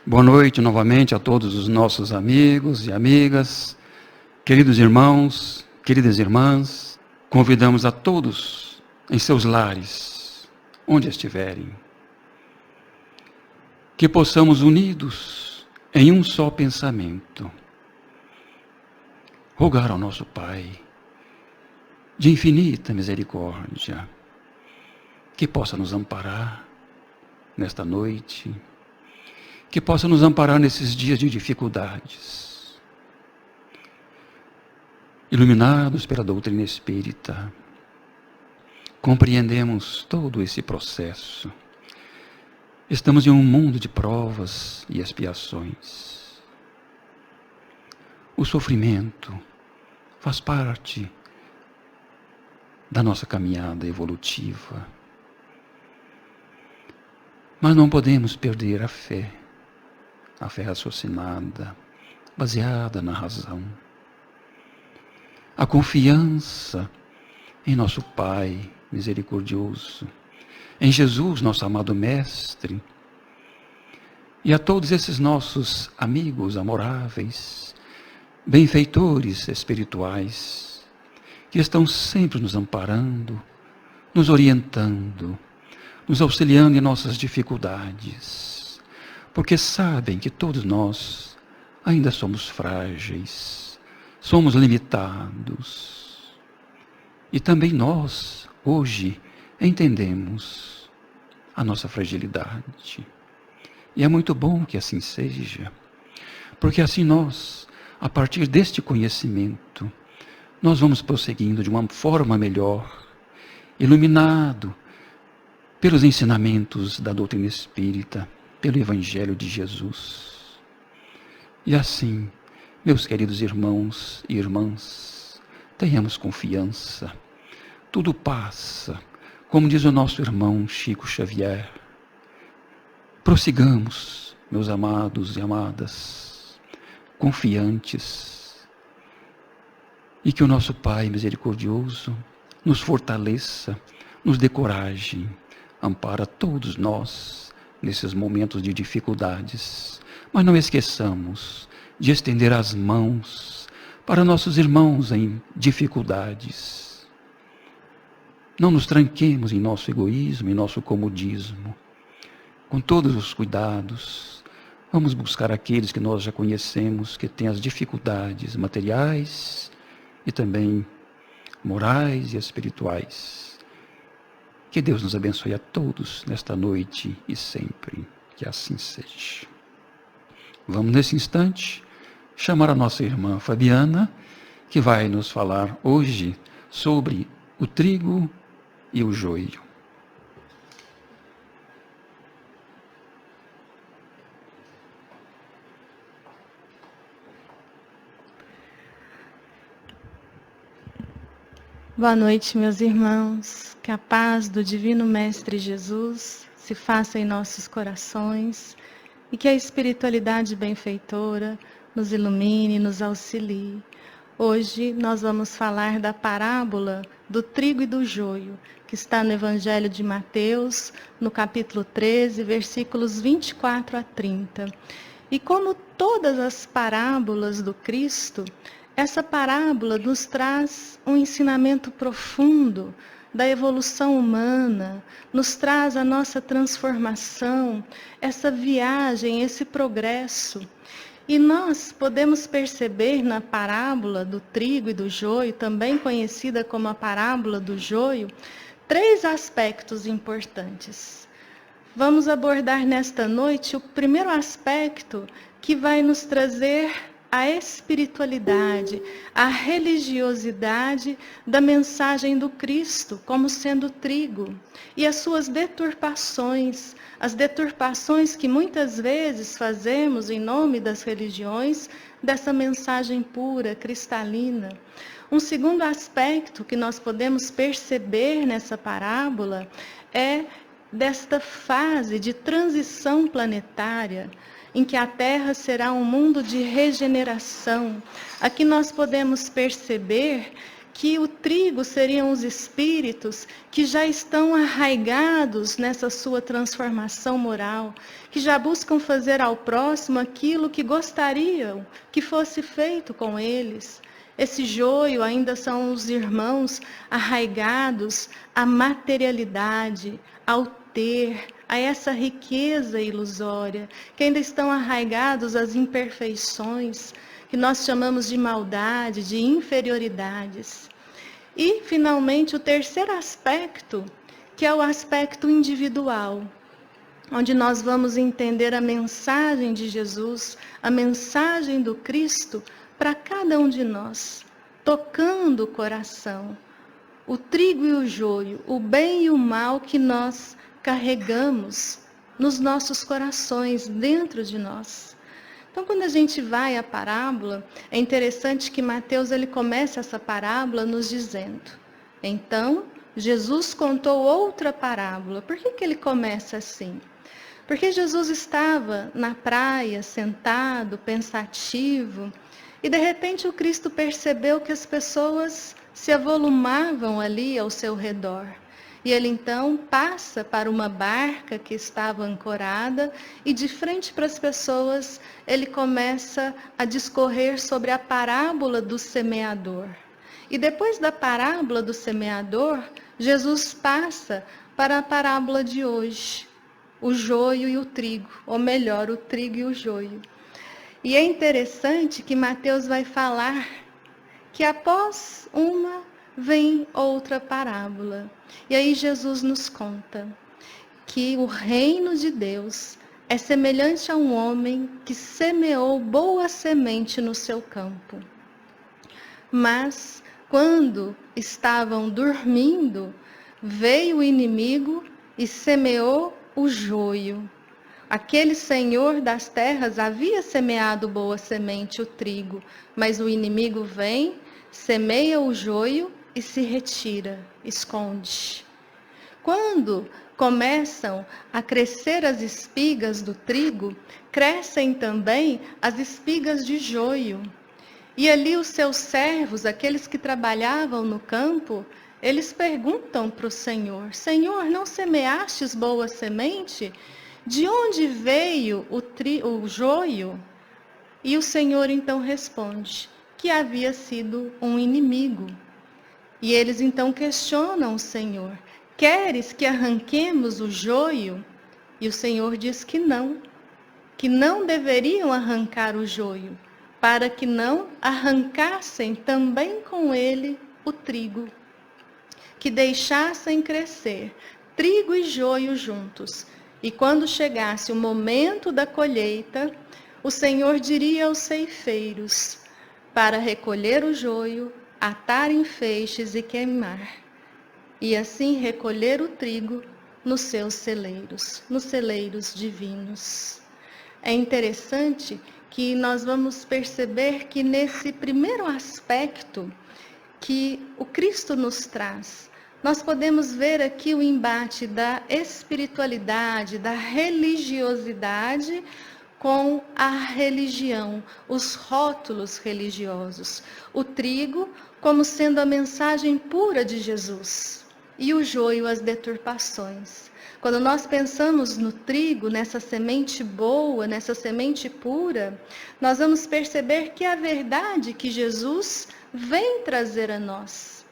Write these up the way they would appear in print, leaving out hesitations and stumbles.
Boa noite novamente a todos os nossos amigos e amigas, queridos irmãos, queridas irmãs. Convidamos a todos em seus lares, onde estiverem, que possamos unidos em um só pensamento, rogar ao nosso Pai, de infinita misericórdia, que possa nos amparar nesta noite, que possa nos amparar nesses dias de dificuldades. Iluminados pela doutrina espírita, compreendemos todo esse processo. Estamos em um mundo de provas e expiações. O sofrimento faz parte da nossa caminhada evolutiva. Mas não podemos perder a fé raciocinada, baseada na razão. A confiança em nosso Pai misericordioso, em Jesus, nosso amado Mestre, e a todos esses nossos amigos amoráveis, benfeitores espirituais, que estão sempre nos amparando, nos orientando, nos auxiliando em nossas dificuldades, porque sabem que todos nós ainda somos frágeis, somos limitados. E também nós, hoje, entendemos a nossa fragilidade. E é muito bom que assim seja, porque assim nós, a partir deste conhecimento, nós vamos prosseguindo de uma forma melhor, iluminado pelos ensinamentos da doutrina espírita, pelo Evangelho de Jesus. E assim, meus queridos irmãos e irmãs, tenhamos confiança. Tudo passa, como diz o nosso irmão Chico Xavier. Prossigamos, meus amados e amadas, confiantes, e que o nosso Pai misericordioso nos fortaleça, nos dê coragem, ampara todos nós nesses momentos de dificuldades. Mas não esqueçamos de estender as mãos para nossos irmãos em dificuldades. Não nos tranquemos em nosso egoísmo, em nosso comodismo. Com todos os cuidados, vamos buscar aqueles que nós já conhecemos, que têm as dificuldades materiais e também morais e espirituais. Que Deus nos abençoe a todos nesta noite e sempre, que assim seja. Vamos nesse instante chamar a nossa irmã Fabiana, que vai nos falar hoje sobre o trigo e o joio. Boa noite, meus irmãos. Que a paz do Divino Mestre Jesus se faça em nossos corações e que a espiritualidade benfeitora nos ilumine, nos auxilie. Hoje nós vamos falar da parábola do trigo e do joio, que está no Evangelho de Mateus, no capítulo 13, versículos 24 a 30. E como todas as parábolas do Cristo, essa parábola nos traz um ensinamento profundo da evolução humana, nos traz a nossa transformação, essa viagem, esse progresso. E nós podemos perceber na parábola do trigo e do joio, também conhecida como a parábola do joio, 3 aspectos importantes. Vamos abordar nesta noite o primeiro aspecto, que vai nos trazer a espiritualidade, a religiosidade da mensagem do Cristo como sendo trigo e as suas deturpações, as deturpações que muitas vezes fazemos em nome das religiões dessa mensagem pura, cristalina. Um segundo aspecto que nós podemos perceber nessa parábola é desta fase de transição planetária, em que a Terra será um mundo de regeneração. Aqui nós podemos perceber que o trigo seriam os espíritos que já estão arraigados nessa sua transformação moral, que já buscam fazer ao próximo aquilo que gostariam que fosse feito com eles. Esse joio ainda são os irmãos arraigados à materialidade, ao ter, a essa riqueza ilusória, que ainda estão arraigados às imperfeições, que nós chamamos de maldade, de inferioridades. E, finalmente, o terceiro aspecto, que é o aspecto individual, onde nós vamos entender a mensagem de Jesus, a mensagem do Cristo para cada um de nós, tocando o coração, o trigo e o joio, o bem e o mal que nós carregamos nos nossos corações, dentro de nós. Então, quando a gente vai à parábola, é interessante que Mateus ele começa essa parábola nos dizendo: então, Jesus contou outra parábola. Por que ele começa assim? Porque Jesus estava na praia, sentado, pensativo, e de repente o Cristo percebeu que as pessoas se avolumavam ali ao seu redor. E ele então passa para uma barca que estava ancorada e de frente para as pessoas ele começa a discorrer sobre a parábola do semeador. E depois da parábola do semeador, Jesus passa para a parábola de hoje, o joio e o trigo, ou melhor, o trigo e o joio. E é interessante que Mateus vai falar que após uma vem outra parábola. E aí Jesus nos conta que o reino de Deus é semelhante a um homem que semeou boa semente no seu campo. Mas, quando estavam dormindo, veio o inimigo e semeou o joio. Aquele senhor das terras havia semeado boa semente, o trigo, mas o inimigo vem, semeia o joio e se retira, esconde. Quando começam a crescer as espigas do trigo, crescem também as espigas de joio. E ali os seus servos, aqueles que trabalhavam no campo, eles perguntam para o Senhor: Senhor, não semeastes boa semente? De onde veio o joio? E o Senhor então responde que havia sido um inimigo. E eles então questionam o Senhor: queres que arranquemos o joio? E o Senhor diz que não deveriam arrancar o joio, para que não arrancassem também com ele o trigo, que deixassem crescer trigo e joio juntos. E quando chegasse o momento da colheita, o Senhor diria aos ceifeiros para recolher o joio, atar em feixes e queimar, e assim recolher o trigo nos seus celeiros, nos celeiros divinos. É interessante que nós vamos perceber que nesse primeiro aspecto que o Cristo nos traz, nós podemos ver aqui o embate da espiritualidade, da religiosidade com a religião, os rótulos religiosos. O trigo como sendo a mensagem pura de Jesus e o joio as deturpações. Quando nós pensamos no trigo, nessa semente boa, nessa semente pura, nós vamos perceber que é a verdade que Jesus vem trazer a nós.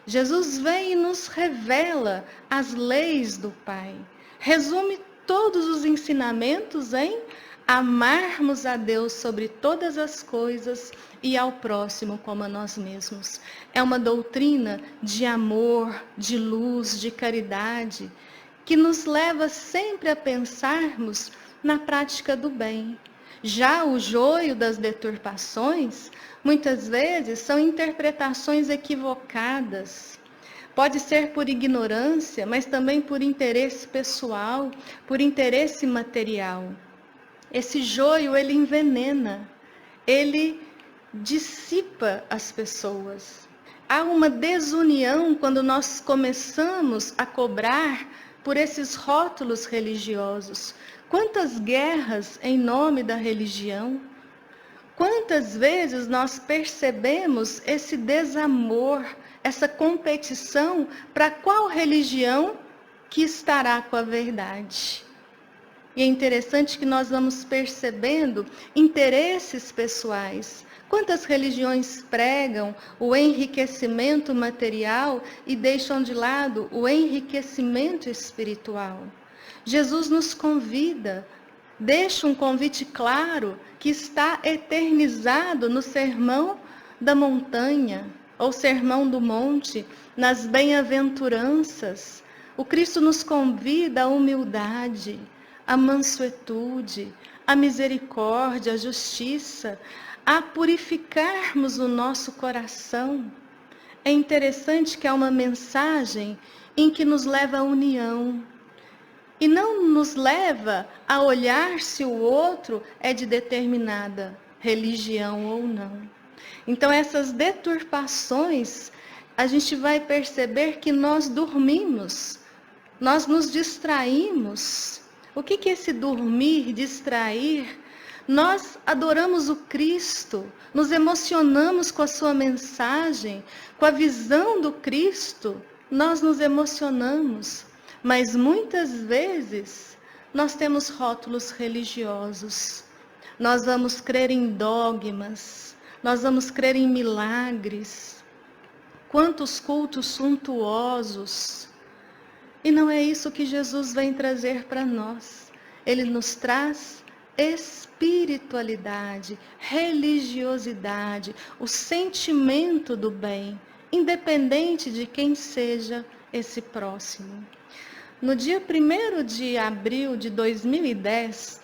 Jesus vem e nos revela as leis do Pai. Resume todos os ensinamentos em amarmos a Deus sobre todas as coisas e ao próximo como a nós mesmos. É uma doutrina de amor, de luz, de caridade, que nos leva sempre a pensarmos na prática do bem. Já o joio das deturpações, muitas vezes, são interpretações equivocadas. Pode ser por ignorância, mas também por interesse pessoal, por interesse material. Esse joio, ele envenena, ele dissipa as pessoas. Há uma desunião quando nós começamos a cobrar por esses rótulos religiosos. Quantas guerras em nome da religião? Quantas vezes nós percebemos esse desamor, essa competição para qual religião que estará com a verdade. E é interessante que nós vamos percebendo interesses pessoais. Quantas religiões pregam o enriquecimento material e deixam de lado o enriquecimento espiritual? Jesus nos convida, deixa um convite claro que está eternizado no Sermão da Montanha, ou Sermão do Monte, nas bem-aventuranças. O Cristo nos convida à humildade, à mansuetude, à misericórdia, à justiça, a purificarmos o nosso coração. É interessante que há uma mensagem em que nos leva à união. E não nos leva a olhar se o outro é de determinada religião ou não. Então, essas deturpações, a gente vai perceber que nós dormimos, nós nos distraímos. O que é esse dormir, distrair? Nós adoramos o Cristo, nos emocionamos com a sua mensagem, com a visão do Cristo, nós nos emocionamos. Mas muitas vezes nós temos rótulos religiosos. Nós vamos crer em dogmas, nós vamos crer em milagres. Quantos cultos suntuosos. E não é isso que Jesus vem trazer para nós. Ele nos traz espiritualidade, religiosidade, o sentimento do bem, independente de quem seja esse próximo. No dia 1º de abril de 2010,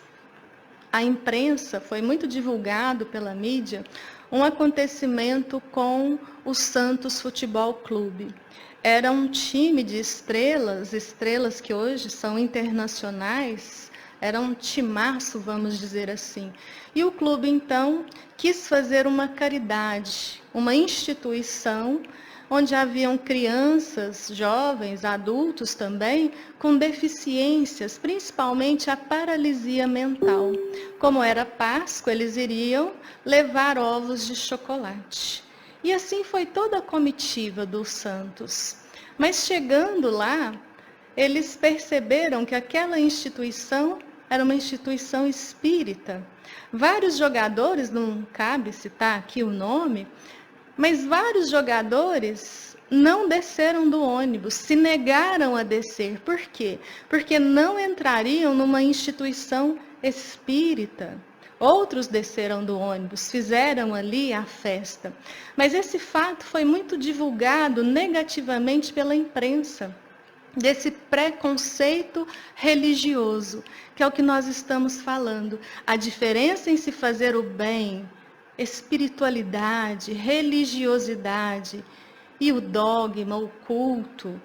a imprensa, foi muito divulgado pela mídia, um acontecimento com o Santos Futebol Clube. Era um time de estrelas que hoje são internacionais, era um timaço, vamos dizer assim. E o clube, então, quis fazer uma caridade, uma instituição onde haviam crianças, jovens, adultos também, com deficiências, principalmente a paralisia mental. Como era Páscoa, eles iriam levar ovos de chocolate. E assim foi toda a comitiva dos santos. Mas chegando lá, eles perceberam que aquela instituição era uma instituição espírita. Vários jogadores, não cabe citar aqui o nome, mas vários jogadores não desceram do ônibus, se negaram a descer. Por quê? Porque não entrariam numa instituição espírita. Outros desceram do ônibus, fizeram ali a festa. Mas esse fato foi muito divulgado negativamente pela imprensa, desse preconceito religioso, que é o que nós estamos falando. A diferença em se fazer o bem, espiritualidade, religiosidade e o dogma, o culto,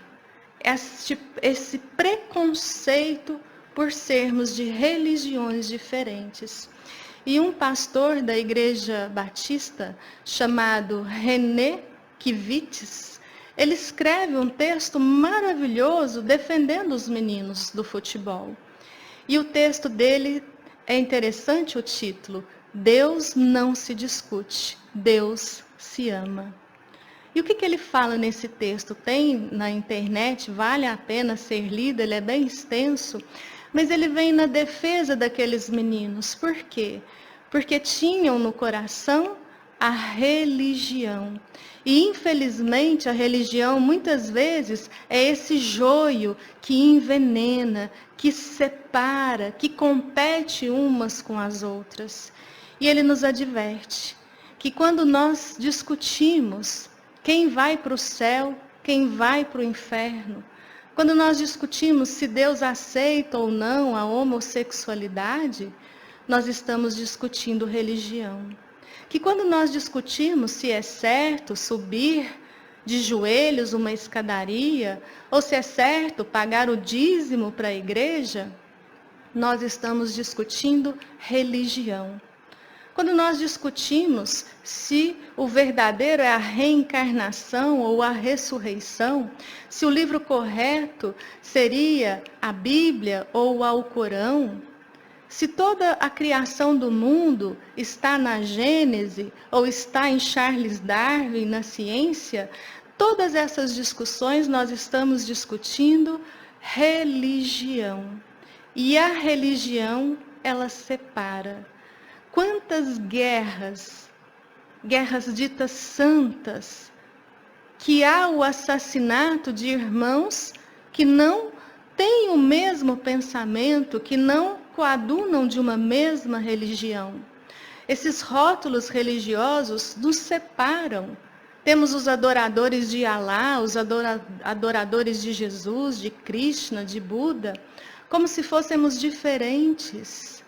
esse preconceito por sermos de religiões diferentes. E um pastor da Igreja Batista, chamado René Kivitz, ele escreve um texto maravilhoso defendendo os meninos do futebol. E o texto dele é interessante, o título: Deus não se discute, Deus se ama. E o que ele fala nesse texto? Tem na internet, vale a pena ser lido, ele é bem extenso, mas ele vem na defesa daqueles meninos. Por quê? Porque tinham no coração a religião. E infelizmente a religião muitas vezes é esse joio que envenena, que separa, que compete umas com as outras. E ele nos adverte que quando nós discutimos quem vai para o céu, quem vai para o inferno, quando nós discutimos se Deus aceita ou não a homossexualidade, nós estamos discutindo religião. Que quando nós discutimos se é certo subir de joelhos uma escadaria, ou se é certo pagar o dízimo para a igreja, nós estamos discutindo religião. Quando nós discutimos se o verdadeiro é a reencarnação ou a ressurreição, se o livro correto seria a Bíblia ou o Alcorão, se toda a criação do mundo está na Gênese ou está em Charles Darwin, na ciência, todas essas discussões, nós estamos discutindo religião. E a religião, ela separa. Quantas guerras ditas santas, que há o assassinato de irmãos que não têm o mesmo pensamento, que não coadunam de uma mesma religião. Esses rótulos religiosos nos separam. Temos os adoradores de Alá, os adoradores de Jesus, de Krishna, de Buda, como se fôssemos diferentes.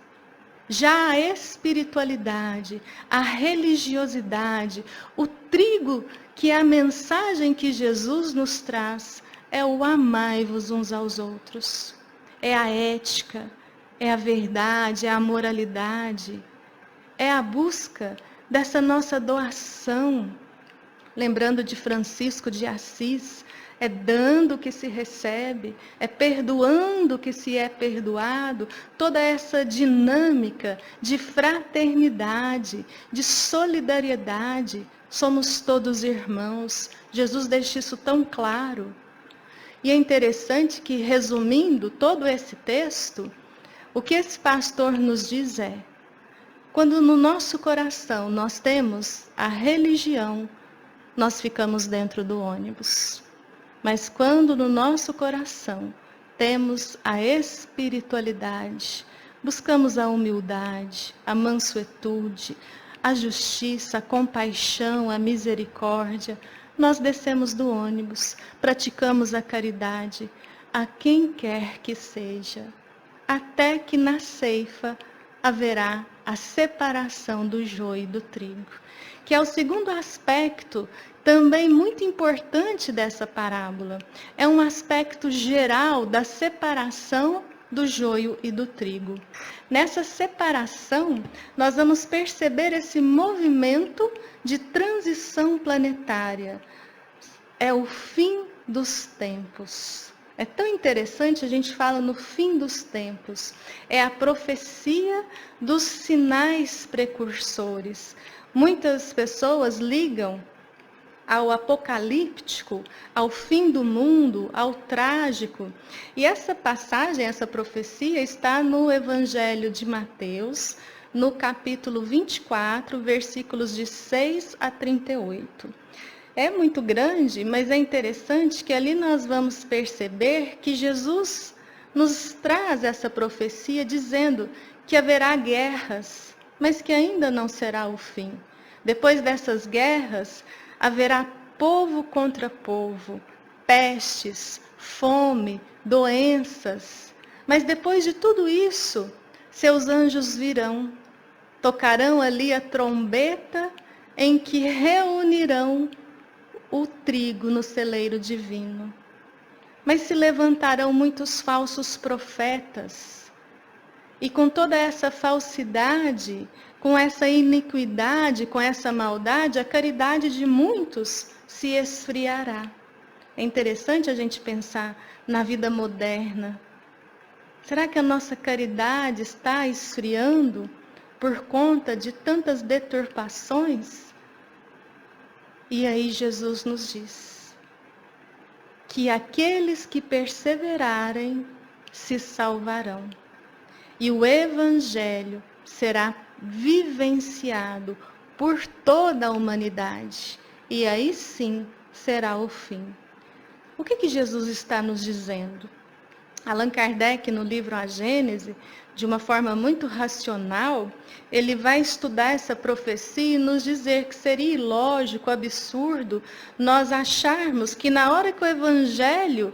Já a espiritualidade, a religiosidade, o trigo, que é a mensagem que Jesus nos traz, é o amai-vos uns aos outros. É a ética, é a verdade, é a moralidade, é a busca dessa nossa doação. Lembrando de Francisco de Assis, é dando que se recebe, é perdoando que se é perdoado. Toda essa dinâmica de fraternidade, de solidariedade. Somos todos irmãos. Jesus deixa isso tão claro. E é interessante que, resumindo todo esse texto, o que esse pastor nos diz é: quando no nosso coração nós temos a religião, nós ficamos dentro do ônibus. Mas quando no nosso coração temos a espiritualidade, buscamos a humildade, a mansuetude, a justiça, a compaixão, a misericórdia, nós descemos do ônibus, praticamos a caridade a quem quer que seja, até que na ceifa haverá a separação do joio e do trigo, que é o segundo aspecto também muito importante dessa parábola. É um aspecto geral da separação do joio e do trigo. Nessa separação, nós vamos perceber esse movimento de transição planetária. É o fim dos tempos. É tão interessante, a gente fala no fim dos tempos. É a profecia dos sinais precursores. Muitas pessoas ligam ao apocalíptico, ao fim do mundo, ao trágico. E essa passagem, essa profecia está no Evangelho de Mateus, no capítulo 24, versículos de 6 a 38. É muito grande, mas é interessante que ali nós vamos perceber que Jesus nos traz essa profecia dizendo que haverá guerras, mas que ainda não será o fim. Depois dessas guerras, haverá povo contra povo, pestes, fome, doenças. Mas depois de tudo isso, seus anjos virão, tocarão ali a trombeta em que reunirão o trigo no celeiro divino. Mas se levantarão muitos falsos profetas. E com toda essa falsidade, com essa iniquidade, com essa maldade, a caridade de muitos se esfriará. É interessante a gente pensar na vida moderna. Será que a nossa caridade está esfriando por conta de tantas deturpações? E aí Jesus nos diz que aqueles que perseverarem se salvarão. E o Evangelho será vivenciado por toda a humanidade. E aí sim será o fim. O que Jesus está nos dizendo? Allan Kardec, no livro A Gênese, de uma forma muito racional, ele vai estudar essa profecia e nos dizer que seria ilógico, absurdo, nós acharmos que na hora que o Evangelho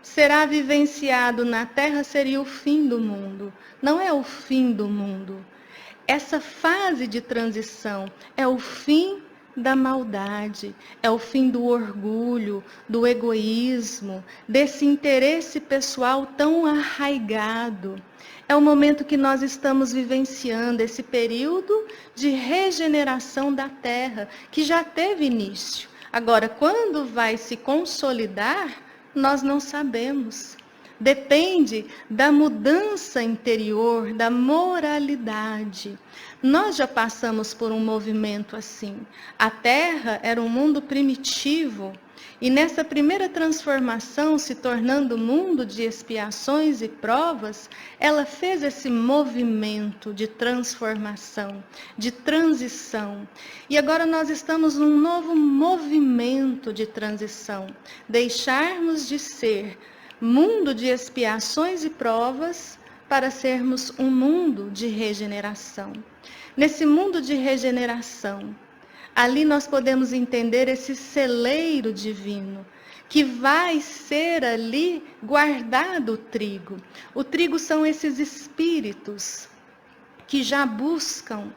será vivenciado na Terra, seria o fim do mundo. Não é o fim do mundo. Essa fase de transição é o fim da maldade, é o fim do orgulho, do egoísmo, desse interesse pessoal tão arraigado. É o momento que nós estamos vivenciando, esse período de regeneração da Terra, que já teve início. Agora, quando vai se consolidar, nós não sabemos. depende da mudança interior, da moralidade. Nós já passamos por um movimento assim. A Terra era um mundo primitivo, e nessa primeira transformação, se tornando mundo de expiações e provas, ela fez esse movimento de transformação, de transição. E agora nós estamos num novo movimento de transição. Deixarmos de ser mundo de expiações e provas para sermos um mundo de regeneração. Nesse mundo de regeneração, ali nós podemos entender esse celeiro divino, que vai ser ali guardado o trigo. O trigo são esses espíritos que já buscam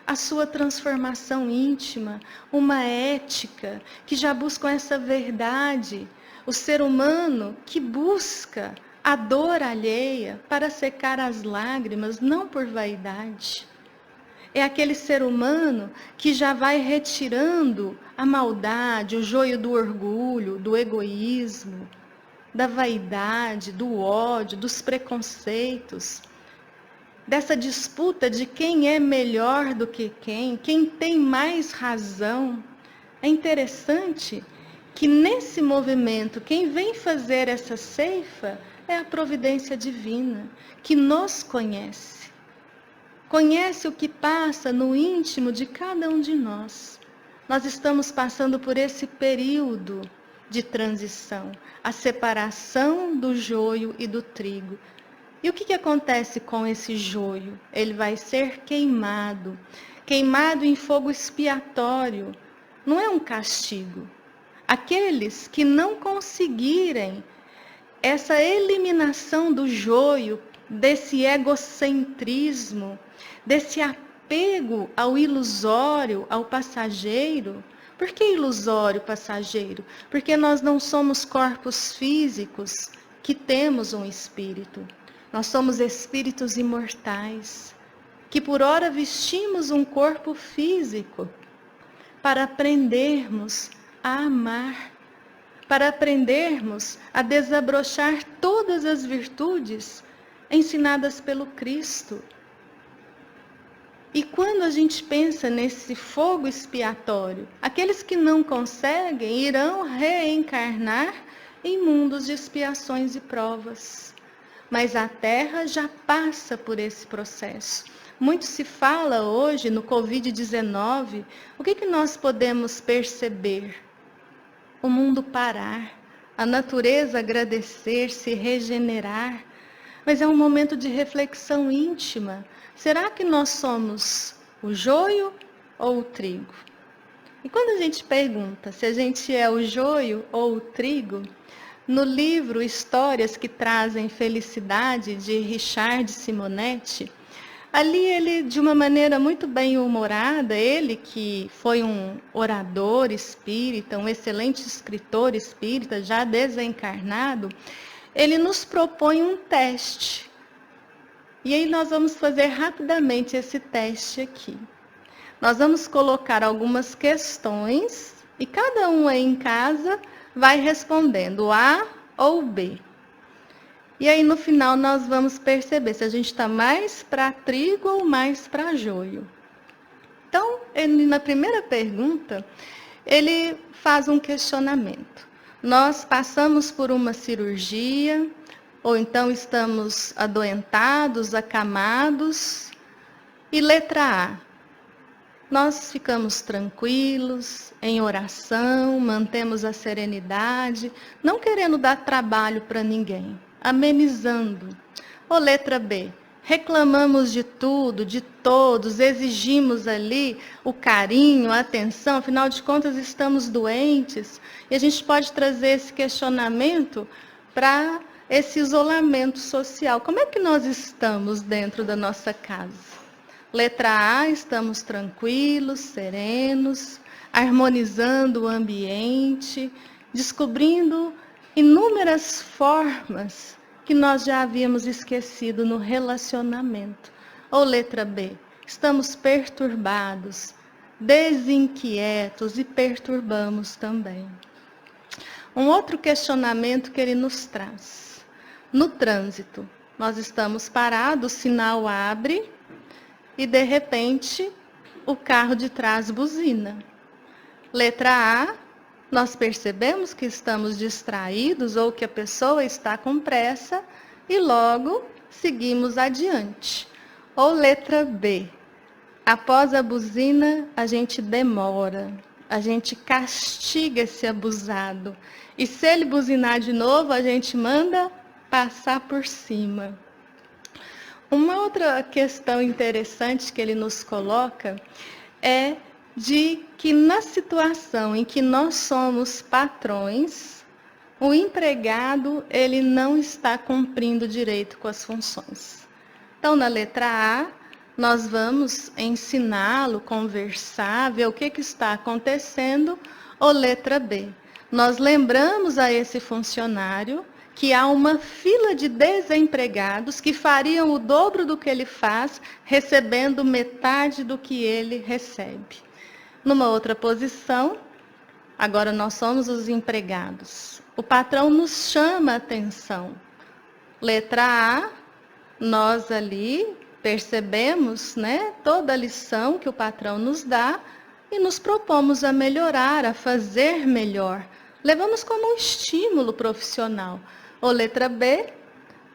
a sua transformação íntima, uma ética, que já buscam essa verdade. O ser humano que busca a dor alheia para secar as lágrimas, não por vaidade. É aquele ser humano que já vai retirando a maldade, o joio do orgulho, do egoísmo, da vaidade, do ódio, dos preconceitos, dessa disputa de quem é melhor do que quem tem mais razão. É interessante que nesse movimento, quem vem fazer essa ceifa é a providência divina, que nos conhece. Conhece o que passa no íntimo de cada um de nós. Nós estamos passando por esse período de transição, a separação do joio e do trigo. E o que acontece com esse joio? Ele vai ser queimado, queimado em fogo expiatório. Não é um castigo. Aqueles que não conseguirem essa eliminação do joio, desse egocentrismo, desse apego ao ilusório, ao passageiro. Por que ilusório, passageiro? Porque nós não somos corpos físicos que temos um espírito. Nós somos espíritos imortais, que por ora vestimos um corpo físico para aprendermos a amar, para aprendermos a desabrochar todas as virtudes ensinadas pelo Cristo. E quando a gente pensa nesse fogo expiatório, aqueles que não conseguem irão reencarnar em mundos de expiações e provas. Mas a Terra já passa por esse processo. Muito se fala hoje no Covid-19. O que nós podemos perceber? O mundo parar, a natureza agradecer, se regenerar. Mas é um momento de reflexão íntima. Será que nós somos o joio ou o trigo? E quando a gente pergunta se a gente é o joio ou o trigo, no livro Histórias que Trazem Felicidade, de Richard Simonetti, ali ele, de uma maneira muito bem humorada, ele que foi um orador espírita, um excelente escritor espírita, já desencarnado, ele nos propõe um teste. E aí nós vamos fazer rapidamente esse teste aqui. Nós vamos colocar algumas questões e cada um aí em casa vai respondendo A ou B. E aí no final nós vamos perceber se a gente está mais para trigo ou mais para joio. Então, ele, na primeira pergunta, ele faz um questionamento. Nós passamos por uma cirurgia, ou então estamos adoentados, acamados. E letra A, nós ficamos tranquilos, em oração, mantemos a serenidade, não querendo dar trabalho para ninguém, amenizando. Ou letra B, reclamamos de tudo, de todos, exigimos ali o carinho, a atenção, afinal de contas estamos doentes, e a gente pode trazer esse questionamento para esse isolamento social. Como é que nós estamos dentro da nossa casa? Letra A, estamos tranquilos, serenos, harmonizando o ambiente, descobrindo inúmeras formas que nós já havíamos esquecido no relacionamento. Ou letra B, estamos perturbados, desinquietos e perturbamos também. Um outro questionamento que ele nos traz. No trânsito, nós estamos parados, o sinal abre e, de repente, o carro de trás buzina. Letra A, nós percebemos que estamos distraídos ou que a pessoa está com pressa e logo seguimos adiante. Ou letra B, após a buzina, a gente demora, a gente castiga esse abusado. E se ele buzinar de novo, a gente manda passar por cima. Uma outra questão interessante que ele nos coloca é de que na situação em que nós somos patrões, o empregado ele não está cumprindo direito com as funções. Então, na letra A, nós vamos ensiná-lo, conversar, ver o que está acontecendo. Ou letra B, nós lembramos a esse funcionário que há uma fila de desempregados que fariam o dobro do que ele faz, recebendo metade do que ele recebe. Numa outra posição, agora nós somos os empregados. O patrão nos chama a atenção. Letra A, nós ali percebemos, toda a lição que o patrão nos dá e nos propomos a melhorar, a fazer melhor. Levamos como um estímulo profissional. Ou letra B,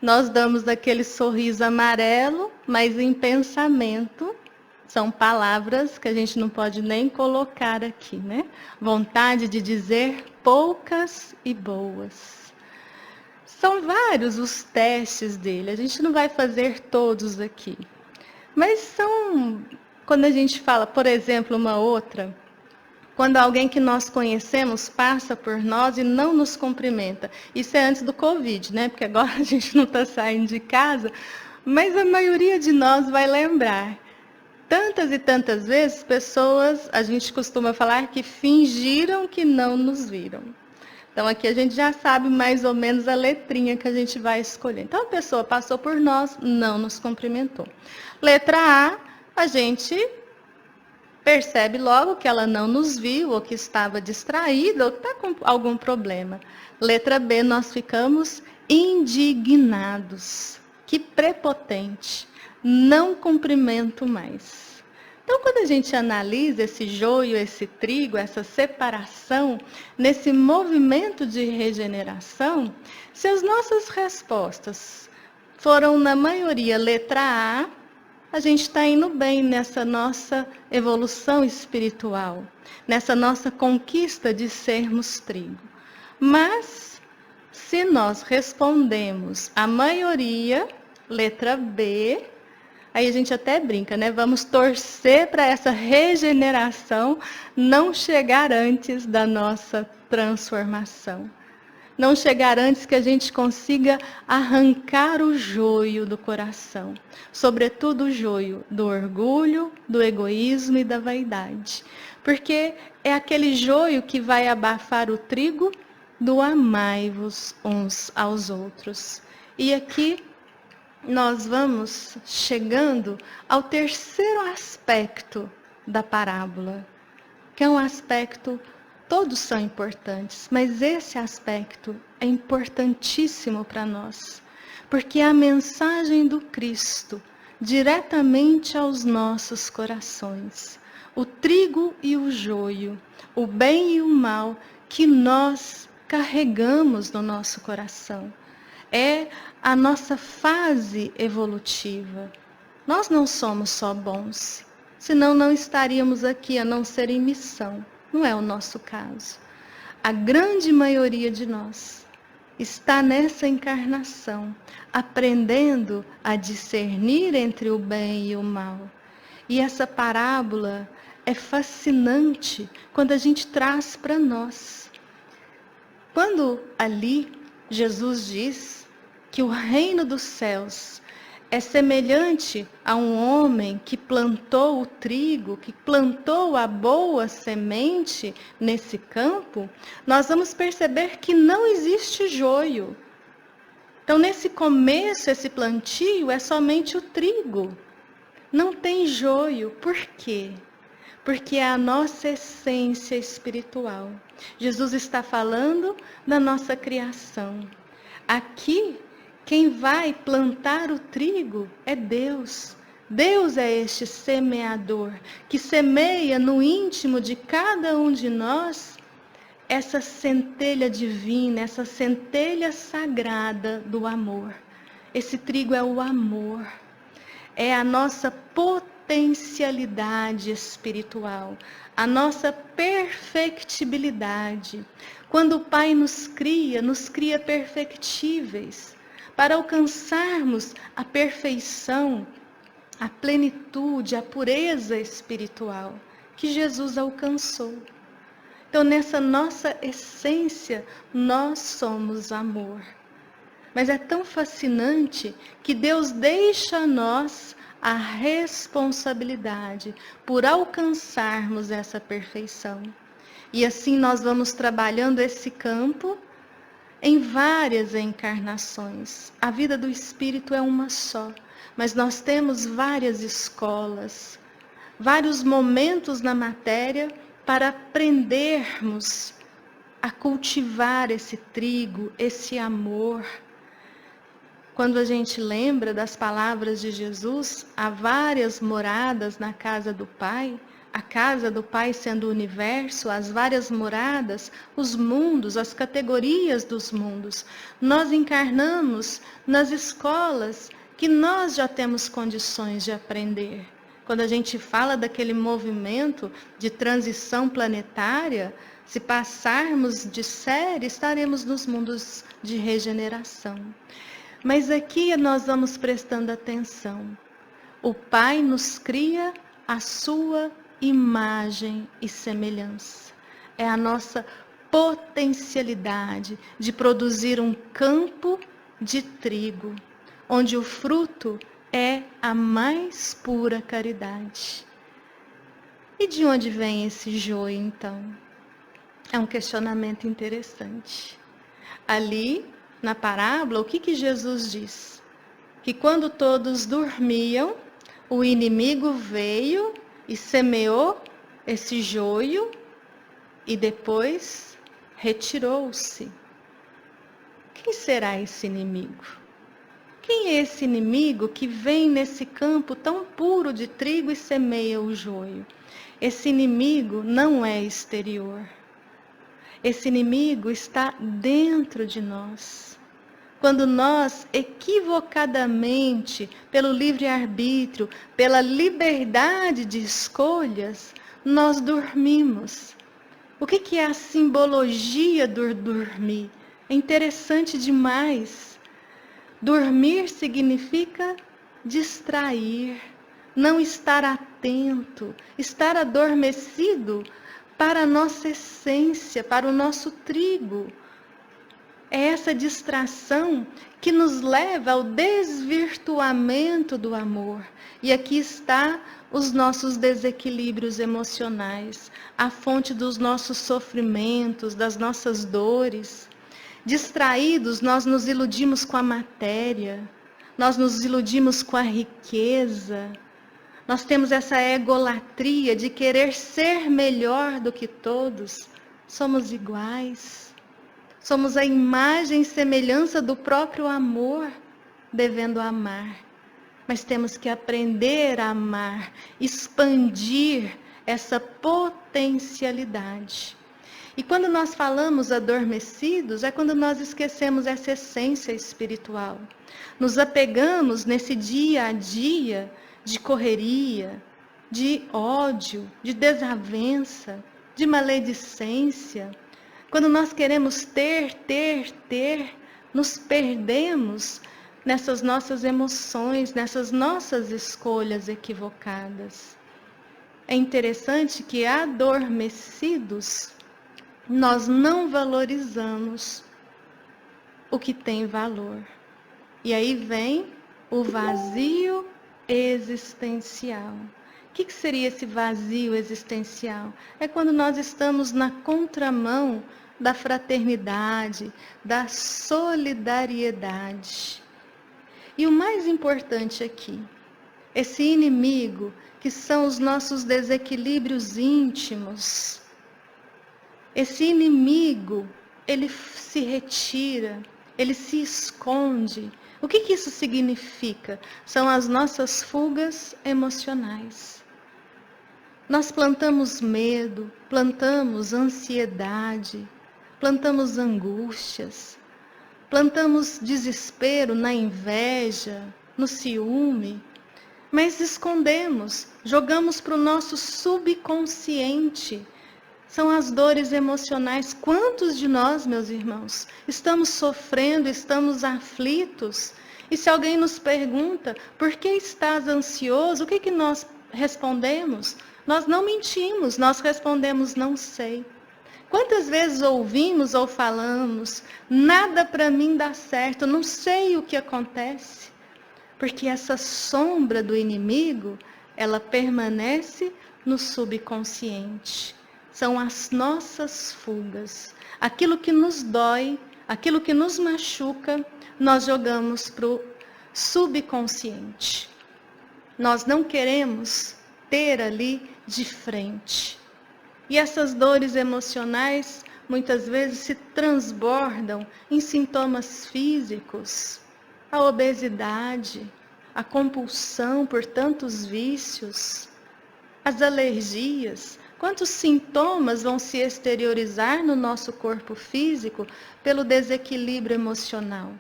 nós damos aquele sorriso amarelo, mas em pensamento, são palavras que a gente não pode nem colocar aqui, Vontade de dizer poucas e boas. São vários os testes dele, a gente não vai fazer todos aqui. Mas são, quando a gente fala, por exemplo, uma outra, quando alguém que nós conhecemos passa por nós e não nos cumprimenta. Isso é antes do Covid, Porque agora a gente não está saindo de casa, mas a maioria de nós vai lembrar. Tantas e tantas vezes, pessoas, a gente costuma falar que fingiram que não nos viram. Então, aqui a gente já sabe mais ou menos a letrinha que a gente vai escolher. Então, a pessoa passou por nós, não nos cumprimentou. Letra A, a gente percebe logo que ela não nos viu, ou que estava distraída, ou que está com algum problema. Letra B, nós ficamos indignados. Que prepotente. Não cumprimento mais. Então, quando a gente analisa esse joio, esse trigo, essa separação, nesse movimento de regeneração, se as nossas respostas foram, na maioria, letra A gente está indo bem nessa nossa evolução espiritual, nessa nossa conquista de sermos trigo. Mas, se nós respondemos a maioria, letra B, aí a gente até brinca, Vamos torcer para essa regeneração não chegar antes da nossa transformação. Não chegar antes que a gente consiga arrancar o joio do coração. Sobretudo o joio do orgulho, do egoísmo e da vaidade. Porque é aquele joio que vai abafar o trigo do amai-vos uns aos outros. E aqui nós vamos chegando ao terceiro aspecto da parábola, que é um aspecto, todos são importantes, mas esse aspecto é importantíssimo para nós, porque é a mensagem do Cristo diretamente aos nossos corações, o trigo e o joio, o bem e o mal que nós carregamos no nosso coração. É a nossa fase evolutiva. Nós não somos só bons, senão não estaríamos aqui, a não ser em missão. Não é o nosso caso. A grande maioria de nós está nessa encarnação, aprendendo a discernir entre o bem e o mal. E essa parábola é fascinante quando a gente traz para nós. Quando ali Jesus diz que o reino dos céus é semelhante a um homem que plantou o trigo, que plantou a boa semente nesse campo, nós vamos perceber que não existe joio. Então, nesse começo, esse plantio é somente o trigo. Não tem joio. Por quê? Porque é a nossa essência espiritual. Jesus está falando da nossa criação. Aqui Quem vai plantar o trigo é Deus. Deus é este semeador que semeia no íntimo de cada um de nós essa centelha divina, essa centelha sagrada do amor. Esse trigo é o amor, é a nossa potencialidade espiritual, a nossa perfectibilidade. Quando o Pai nos cria perfectíveis, para alcançarmos a perfeição, a plenitude, a pureza espiritual que Jesus alcançou. Então, nessa nossa essência, nós somos amor. Mas é tão fascinante que Deus deixa a nós a responsabilidade por alcançarmos essa perfeição. E assim nós vamos trabalhando esse campo em várias encarnações. A vida do Espírito é uma só, mas nós temos várias escolas, vários momentos na matéria para aprendermos a cultivar esse trigo, esse amor. Quando a gente lembra das palavras de Jesus, há várias moradas na casa do Pai, a casa do Pai sendo o universo, as várias moradas, os mundos, as categorias dos mundos. Nós encarnamos nas escolas que nós já temos condições de aprender. Quando a gente fala daquele movimento de transição planetária, se passarmos de série, estaremos nos mundos de regeneração. Mas aqui nós vamos prestando atenção. O Pai nos cria a sua imagem e semelhança. É a nossa potencialidade de produzir um campo de trigo, onde o fruto é a mais pura caridade. E de onde vem esse joio, então? É um questionamento interessante. Ali, na parábola, o que Jesus diz? Que quando todos dormiam, o inimigo veio e semeou esse joio e depois retirou-se. Quem será esse inimigo? Quem é esse inimigo que vem nesse campo tão puro de trigo e semeia o joio? Esse inimigo não é exterior. Esse inimigo está dentro de nós. Quando nós, equivocadamente, pelo livre-arbítrio, pela liberdade de escolhas, nós dormimos. O que é a simbologia do dormir? É interessante demais. Dormir significa distrair, não estar atento, estar adormecido para a nossa essência, para o nosso trigo. É essa distração que nos leva ao desvirtuamento do amor. E aqui está os nossos desequilíbrios emocionais, a fonte dos nossos sofrimentos, das nossas dores. Distraídos, nós nos iludimos com a matéria, nós nos iludimos com a riqueza. Nós temos essa egolatria de querer ser melhor do que todos. Somos iguais. Somos a imagem e semelhança do próprio amor, devendo amar. Mas temos que aprender a amar, expandir essa potencialidade. E quando nós falamos adormecidos, é quando nós esquecemos essa essência espiritual. Nos apegamos nesse dia a dia de correria, de ódio, de desavença, de maledicência. Quando nós queremos ter, nos perdemos nessas nossas emoções, nessas nossas escolhas equivocadas. É interessante que adormecidos, nós não valorizamos o que tem valor. E aí vem o vazio existencial. O que seria esse vazio existencial? É quando nós estamos na contramão da fraternidade, da solidariedade. E o mais importante aqui, esse inimigo, que são os nossos desequilíbrios íntimos, esse inimigo, ele se retira, ele se esconde O que isso significa? São as nossas fugas emocionais. Nós plantamos medo, plantamos ansiedade, plantamos angústias, plantamos desespero na inveja, no ciúme, mas escondemos, jogamos para o nosso subconsciente. São as dores emocionais. Quantos de nós, meus irmãos, estamos sofrendo, estamos aflitos? E se alguém nos pergunta, por que estás ansioso? O que nós respondemos? Nós não mentimos, nós respondemos, não sei. Quantas vezes ouvimos ou falamos, nada para mim dá certo, não sei o que acontece? Porque essa sombra do inimigo, ela permanece no subconsciente. São as nossas fugas. Aquilo que nos dói, aquilo que nos machuca, nós jogamos para o subconsciente. Nós não queremos ter ali de frente. E essas dores emocionais, muitas vezes, se transbordam em sintomas físicos. A obesidade, a compulsão por tantos vícios, as alergias. Quantos sintomas vão se exteriorizar no nosso corpo físico pelo desequilíbrio emocional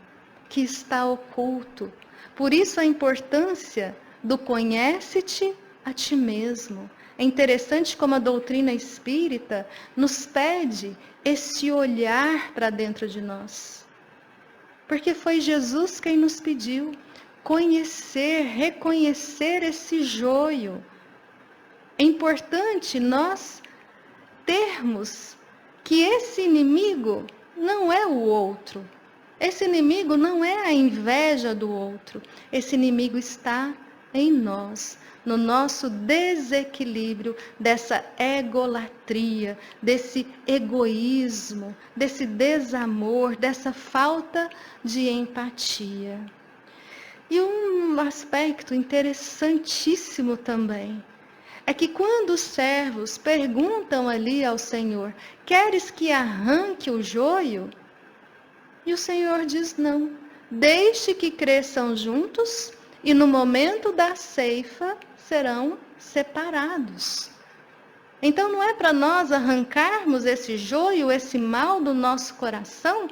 que está oculto? Por isso a importância do conhece-te a ti mesmo. É interessante como a doutrina espírita nos pede esse olhar para dentro de nós. Porque foi Jesus quem nos pediu conhecer, reconhecer esse joio. É importante nós termos que esse inimigo não é o outro. Esse inimigo não é a inveja do outro. Esse inimigo está em nós, no nosso desequilíbrio dessa egolatria, desse egoísmo, desse desamor, dessa falta de empatia. E um aspecto interessantíssimo também é que quando os servos perguntam ali ao Senhor, queres que arranque o joio? E o Senhor diz não, deixe que cresçam juntos e no momento da ceifa serão separados. Então não é para nós arrancarmos esse joio, esse mal do nosso coração,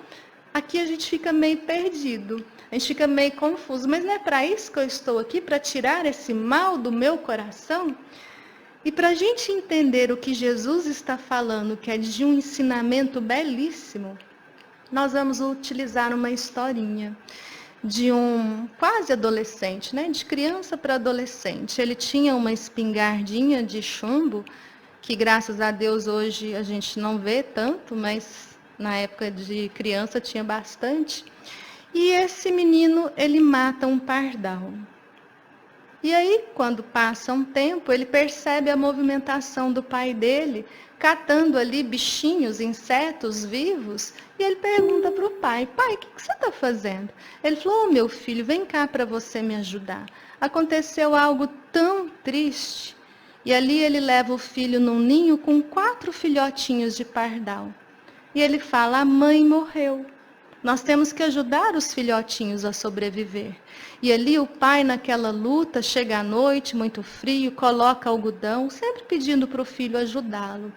aqui a gente fica meio perdido, a gente fica meio confuso, mas não é para isso que eu estou aqui, para tirar esse mal do meu coração? E para a gente entender o que Jesus está falando, que é de um ensinamento belíssimo, nós vamos utilizar uma historinha de um quase adolescente, né? De criança para adolescente. Ele tinha uma espingardinha de chumbo, que graças a Deus hoje a gente não vê tanto, mas na época de criança tinha bastante. E esse menino, ele mata um pardal. E aí, quando passa um tempo, ele percebe a movimentação do pai dele, catando ali bichinhos, insetos vivos, e ele pergunta para o pai, pai, o que você está fazendo? Ele falou, meu filho, vem cá para você me ajudar. Aconteceu algo tão triste. E ali ele leva o filho num ninho com 4 filhotinhos de pardal. E ele fala, a mãe morreu. Nós temos que ajudar os filhotinhos a sobreviver. E ali o pai, naquela luta, chega à noite, muito frio, coloca algodão, sempre pedindo para o filho ajudá-lo.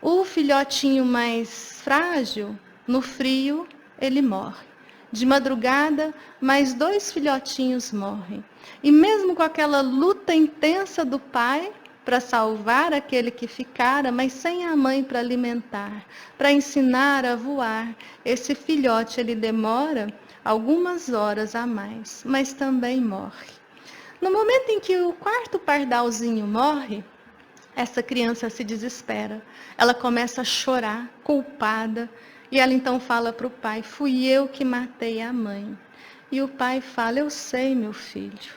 O filhotinho mais frágil, no frio, ele morre. De madrugada, mais 2 filhotinhos morrem. E mesmo com aquela luta intensa do pai, para salvar aquele que ficara, mas sem a mãe para alimentar, para ensinar a voar. Esse filhote, ele demora algumas horas a mais, mas também morre. No momento em que o 4º pardalzinho morre, essa criança se desespera. Ela começa a chorar, culpada, e ela então fala para o pai, fui eu que matei a mãe. E o pai fala, eu sei, meu filho,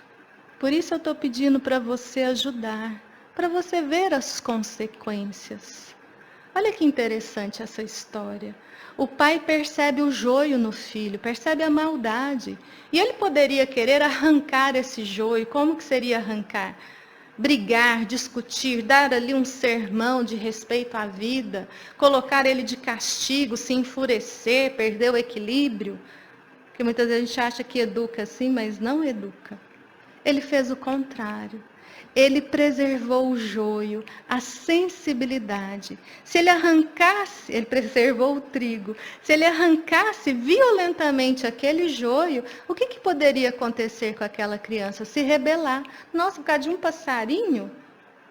por isso eu estou pedindo para você ajudar, para você ver as consequências. Olha que interessante essa história. O pai percebe o joio no filho, percebe a maldade. E ele poderia querer arrancar esse joio. Como que seria arrancar? Brigar, discutir, dar ali um sermão de respeito à vida, colocar ele de castigo, se enfurecer, perder o equilíbrio. Porque muitas vezes a gente acha que educa assim, mas não educa. Ele fez o contrário. Ele preservou o joio, a sensibilidade. Se ele arrancasse, ele preservou o trigo. Se ele arrancasse violentamente aquele joio, o que poderia acontecer com aquela criança? Se rebelar. Nossa, por causa de um passarinho?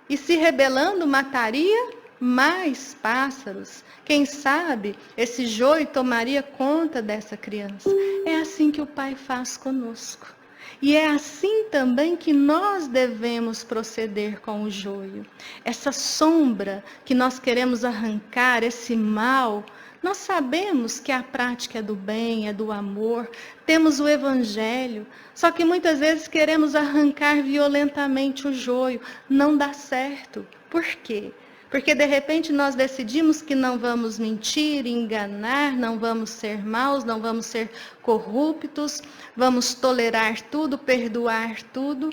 E se rebelando, mataria mais pássaros. Quem sabe esse joio tomaria conta dessa criança. É assim que o Pai faz conosco. E é assim também que nós devemos proceder com o joio. Essa sombra que nós queremos arrancar, esse mal, nós sabemos que a prática é do bem, é do amor, temos o Evangelho, só que muitas vezes queremos arrancar violentamente o joio. Não dá certo. Por quê? Porque de repente nós decidimos que não vamos mentir, enganar, não vamos ser maus, não vamos ser corruptos, vamos tolerar tudo, perdoar tudo.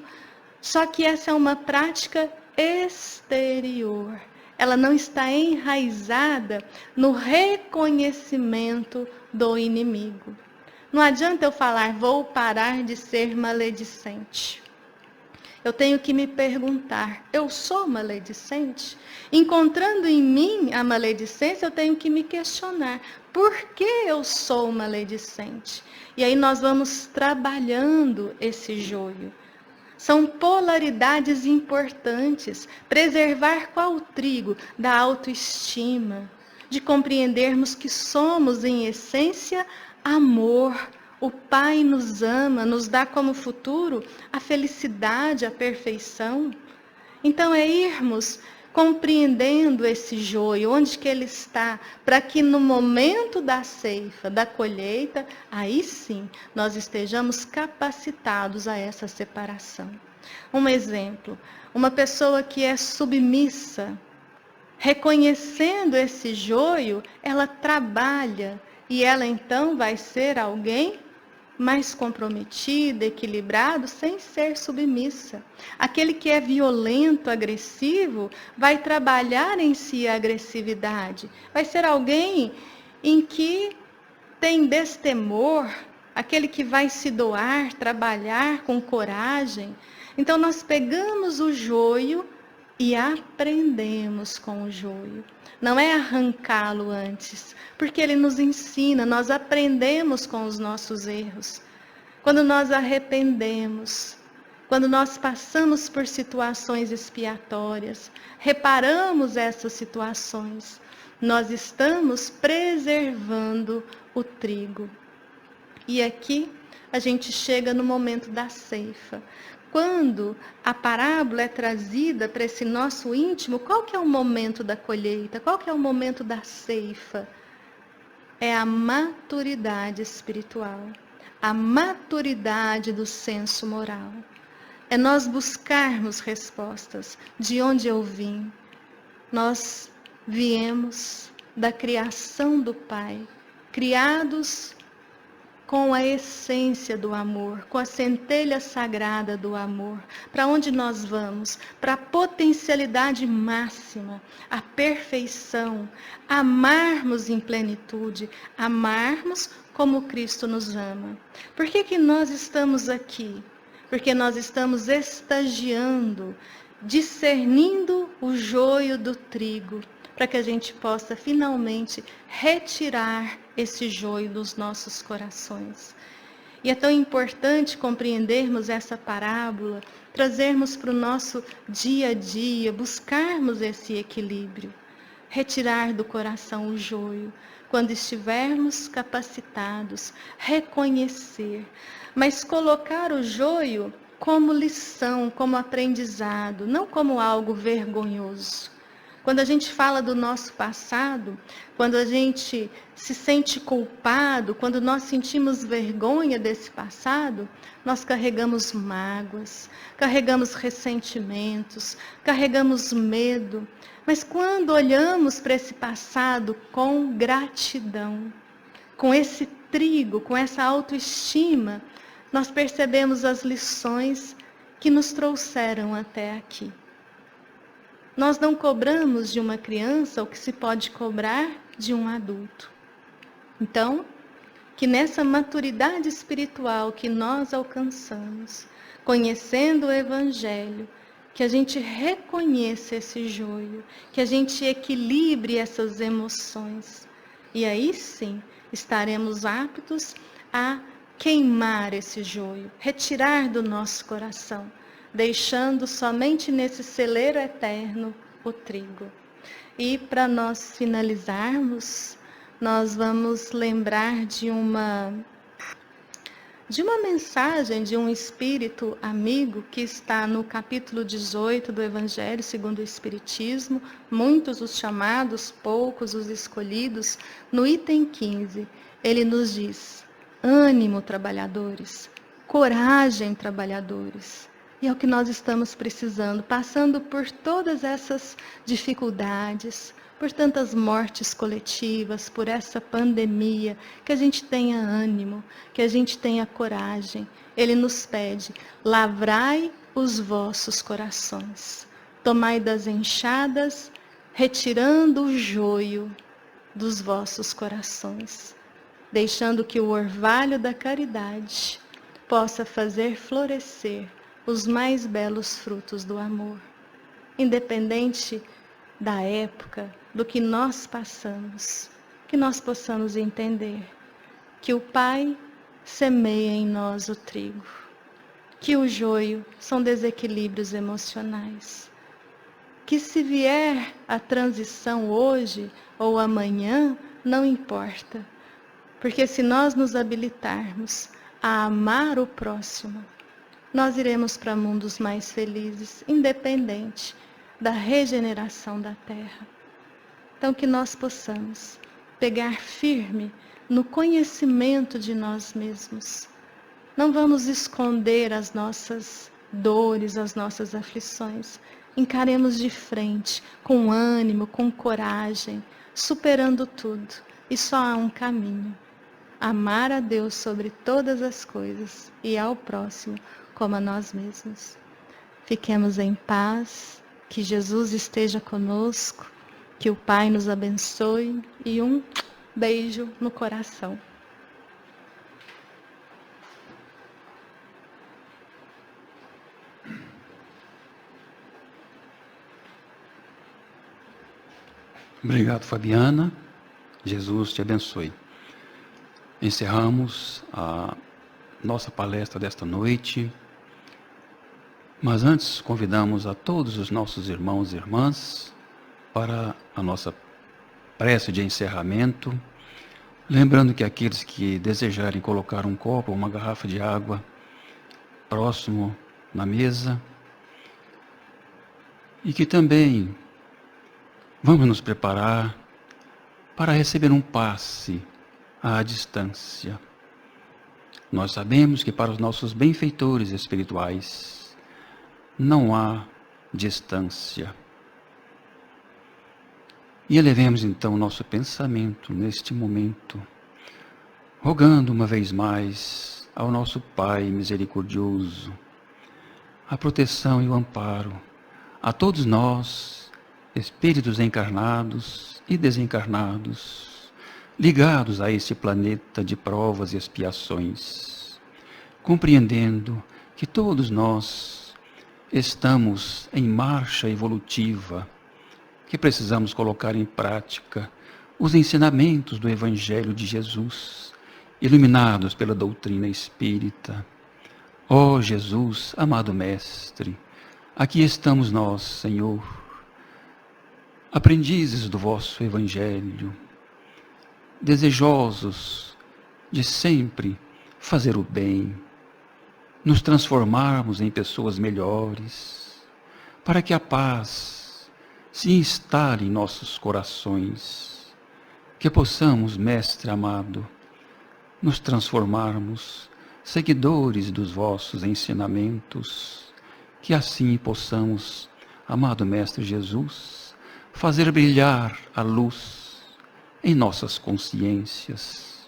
Só que essa é uma prática exterior. Ela não está enraizada no reconhecimento do inimigo. Não adianta eu falar, vou parar de ser maledicente. Eu tenho que me perguntar, eu sou maledicente? Encontrando em mim a maledicência, eu tenho que me questionar, por que eu sou maledicente? E aí nós vamos trabalhando esse joio. São polaridades importantes. Preservar qual o trigo? Da autoestima, de compreendermos que somos, em essência, amor. O Pai nos ama, nos dá como futuro a felicidade, a perfeição. Então é irmos compreendendo esse joio, onde que ele está, para que no momento da ceifa, da colheita, aí sim nós estejamos capacitados a essa separação. Um exemplo, uma pessoa que é submissa, reconhecendo esse joio, ela trabalha e ela então vai ser alguém mais comprometida, equilibrado, sem ser submissa. Aquele que é violento, agressivo, vai trabalhar em si a agressividade. Vai ser alguém em que tem destemor, aquele que vai se doar, trabalhar com coragem. Então nós pegamos o joio e aprendemos com o joio. Não é arrancá-lo antes, porque ele nos ensina, nós aprendemos com os nossos erros. Quando nós arrependemos, quando nós passamos por situações expiatórias, reparamos essas situações, nós estamos preservando o trigo. E aqui a gente chega no momento da ceifa. Quando a parábola é trazida para esse nosso íntimo, qual que é o momento da colheita? Qual que é o momento da ceifa? É a maturidade espiritual, a maturidade do senso moral. É nós buscarmos respostas. De onde eu vim? Nós viemos da criação do Pai, criados com a essência do amor, com a centelha sagrada do amor. Para onde nós vamos? Para a potencialidade máxima, a perfeição, amarmos em plenitude, amarmos como Cristo nos ama. Por que nós estamos aqui? Porque nós estamos estagiando, discernindo o joio do trigo, para que a gente possa finalmente retirar esse joio dos nossos corações. E é tão importante compreendermos essa parábola, trazermos para o nosso dia a dia, buscarmos esse equilíbrio, retirar do coração o joio, quando estivermos capacitados, reconhecer, mas colocar o joio como lição, como aprendizado, não como algo vergonhoso. Quando a gente fala do nosso passado, quando a gente se sente culpado, quando nós sentimos vergonha desse passado, nós carregamos mágoas, carregamos ressentimentos, carregamos medo. Mas quando olhamos para esse passado com gratidão, com esse trigo, com essa autoestima, nós percebemos as lições que nos trouxeram até aqui. Nós não cobramos de uma criança o que se pode cobrar de um adulto. Então, que nessa maturidade espiritual que nós alcançamos, conhecendo o Evangelho, que a gente reconheça esse joio, que a gente equilibre essas emoções. E aí sim, estaremos aptos a queimar esse joio, retirar do nosso coração, deixando somente nesse celeiro eterno o trigo. E para nós finalizarmos, nós vamos lembrar de uma mensagem de um espírito amigo que está no capítulo 18 do Evangelho segundo o Espiritismo, muitos os chamados, poucos os escolhidos. No item 15, ele nos diz: ânimo, trabalhadores, coragem, trabalhadores. E é o que nós estamos precisando, passando por todas essas dificuldades, por tantas mortes coletivas, por essa pandemia, que a gente tenha ânimo, que a gente tenha coragem. Ele nos pede: lavrai os vossos corações, tomai das enxadas, retirando o joio dos vossos corações, deixando que o orvalho da caridade possa fazer florescer os mais belos frutos do amor. Independente da época, do que nós passamos, que nós possamos entender que o Pai semeia em nós o trigo, que o joio são desequilíbrios emocionais, que se vier a transição hoje ou amanhã, não importa, porque se nós nos habilitarmos a amar o próximo, nós iremos para mundos mais felizes, independente da regeneração da Terra. Então, que nós possamos pegar firme no conhecimento de nós mesmos. Não vamos esconder as nossas dores, as nossas aflições. Encaremos de frente, com ânimo, com coragem, superando tudo. E só há um caminho: amar a Deus sobre todas as coisas e ao próximo como a nós mesmos. Fiquemos em paz, que Jesus esteja conosco, que o Pai nos abençoe e um beijo no coração. Obrigado, Fabiana. Jesus te abençoe. Encerramos a nossa palestra desta noite. Mas antes, convidamos a todos os nossos irmãos e irmãs para a nossa prece de encerramento, lembrando que aqueles que desejarem colocar um copo ou uma garrafa de água próximo na mesa, e que também vamos nos preparar para receber um passe à distância. Nós sabemos que para os nossos benfeitores espirituais não há distância. E elevemos então nosso pensamento neste momento, rogando uma vez mais ao nosso Pai misericordioso a proteção e o amparo a todos nós, espíritos encarnados e desencarnados, ligados a este planeta de provas e expiações, compreendendo que todos nós estamos em marcha evolutiva, que precisamos colocar em prática os ensinamentos do Evangelho de Jesus, iluminados pela doutrina espírita. Ó Jesus, amado Mestre, aqui estamos nós, Senhor, aprendizes do vosso Evangelho, desejosos de sempre fazer o bem, nos transformarmos em pessoas melhores, para que a paz se instale em nossos corações, que possamos, Mestre amado, nos transformarmos seguidores dos vossos ensinamentos, que assim possamos, amado Mestre Jesus, fazer brilhar a luz em nossas consciências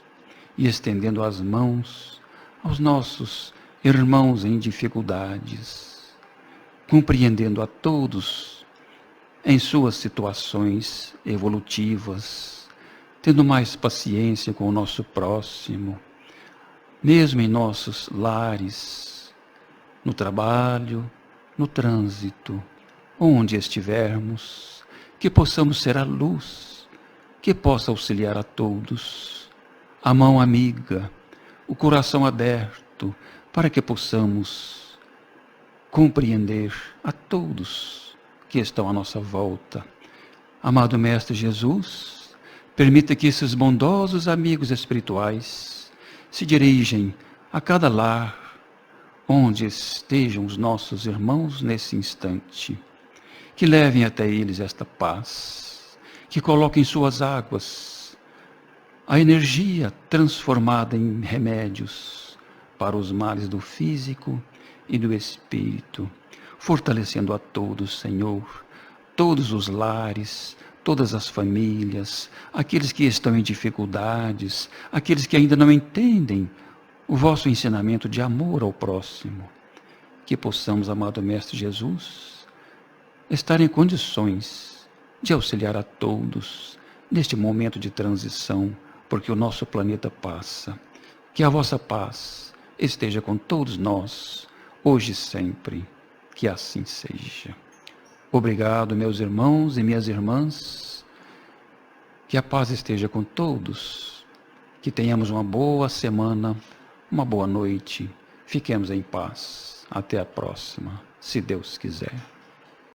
e estendendo as mãos aos nossos irmãos em dificuldades, compreendendo a todos em suas situações evolutivas, tendo mais paciência com o nosso próximo, mesmo em nossos lares, no trabalho, no trânsito, onde estivermos, que possamos ser a luz, que possa auxiliar a todos, a mão amiga, o coração aberto, para que possamos compreender a todos que estão à nossa volta. Amado Mestre Jesus, permita que esses bondosos amigos espirituais se dirigem a cada lar onde estejam os nossos irmãos nesse instante, que levem até eles esta paz, que coloquem em suas águas a energia transformada em remédios para os males do físico e do espírito, fortalecendo a todos, Senhor, todos os lares, todas as famílias, aqueles que estão em dificuldades, aqueles que ainda não entendem o vosso ensinamento de amor ao próximo. Que possamos, amado Mestre Jesus, estar em condições de auxiliar a todos neste momento de transição, porque o nosso planeta passa. Que a vossa paz esteja com todos nós, hoje e sempre. Que assim seja. Obrigado, meus irmãos e minhas irmãs. Que a paz esteja com todos. Que tenhamos uma boa semana, uma boa noite. Fiquemos em paz. Até a próxima, se Deus quiser.